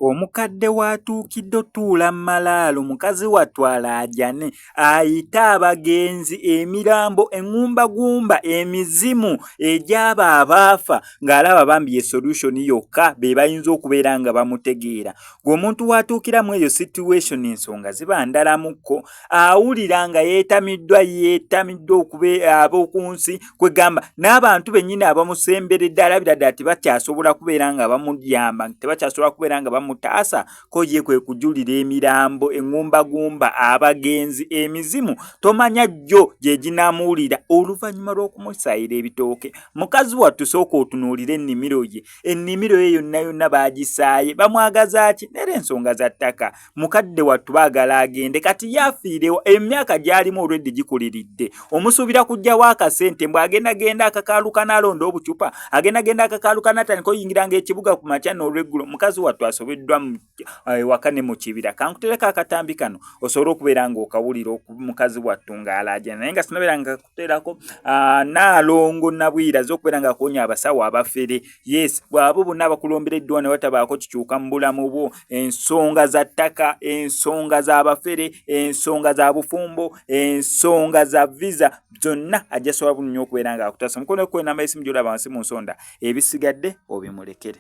omukadde watuukidde otuula malaalo mukazi watwala ajane ayita abagenzi emirambo engumbagumba emizimu egyaba abaafa ng'alaba bambi ye solution yokka be bayinza okubeera nga bamutegeera ng'omuntu watuukiramu eyo situation ensonga ziba ndalamukko awulira nga yeetamiddwa okubeera ab'okunsi kwegamba n'abantu bennyini abamusemberedde alabira ddala tebakyasobola kubeera nga bamuyamba tebakyasobola kubeera nga bamutaasa ko ye kwe kujulira emirambo engumbagumba abagenzi emizimu tomanya jjo gye ginaamuwulira oluvannyuma lw'okumusaayira ebitooke mukazi wattu sooka otunuulira ennimiro ye ennimiro ye yonna yonna baagisaaye bamwagaza ki nera ensonga za ttaka mukadde wattu baagala agende kati yaafiirewo emyaka gy'alimu olwedde gikuliridde omusuubira kujjawo akasente mbw agendagenda akakaalukana alonda obucupa agendagenda akakaalukana atandika oyingiranga ekibuga ku makya n'olweggulo mukazi wattu asobeddwa ewaka ne mu kibira kankutereko akatambi kano osobola okubeera ng'okawulira mukazi wattu ng'alaajana naye nga sinabeera nga kakuteerako Naalongo Nabwiraze okubeera nga akonya abasawo abafere yes bw'abo bonna abakulombereddwa ne watabaako kikyuka mu bulamu bwo ensonga za ttaka ensonga z'abafere ensonga za bufumbo ensonga za visa zonna ajja sobola bunnyo okubeera nga akutasa mukono kwe namba y'essimu gy'olaba wansi mu nsonda ebisigadde obimulekere.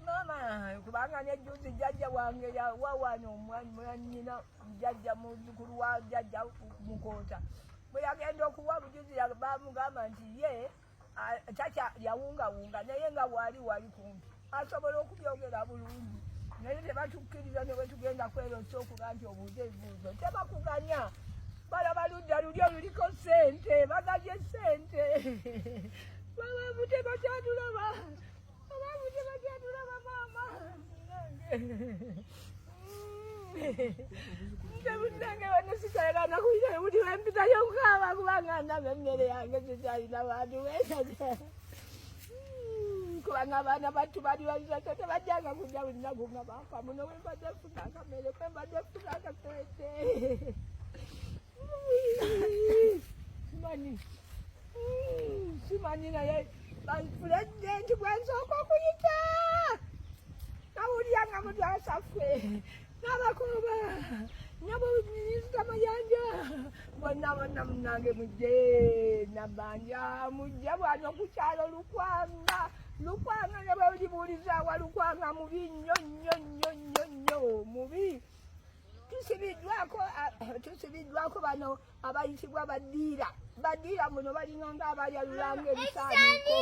Mama kubanga nejuzi jjajja wange yawawano omwanyina jjajja muzukulu wa jjajja Mukoota bwe yagenda okuwa bujuzi bamugamba nti ye kyakya yawungawunga naye nga wali kumpi asobola okubyogera bulungi naye tebatukkiriza ne bwe tugenda kwerotsa okuga nti obuuze ebibuuzo tebakuganya balaba ludda luli oluliko ssente baganye ssente bababute bakyatulaba mama ntebunnange banesikayagana kuyita buli wempita yokukaaba kubanga ndaba emmere yange tekyalina bantu wesaze kubanga abaana battu bali balisaso tebajjanga kujja buli naku nga bafa muno wembadde funa akamere kwembadde funa akasente simanyi naye pulezidenti gwensooka okuyita nawulyanga mutasaffe n'abakoba nabo minisita Mayanja bonna munnange mujje Nabanja mujje bwano ku kyalo Lukwanga ne balibuuliza wa Lukwanga mubi nnyo mubi tusibiddwako bano abayitibwa baddiira muno balinganga abayalulanga ebisaaniko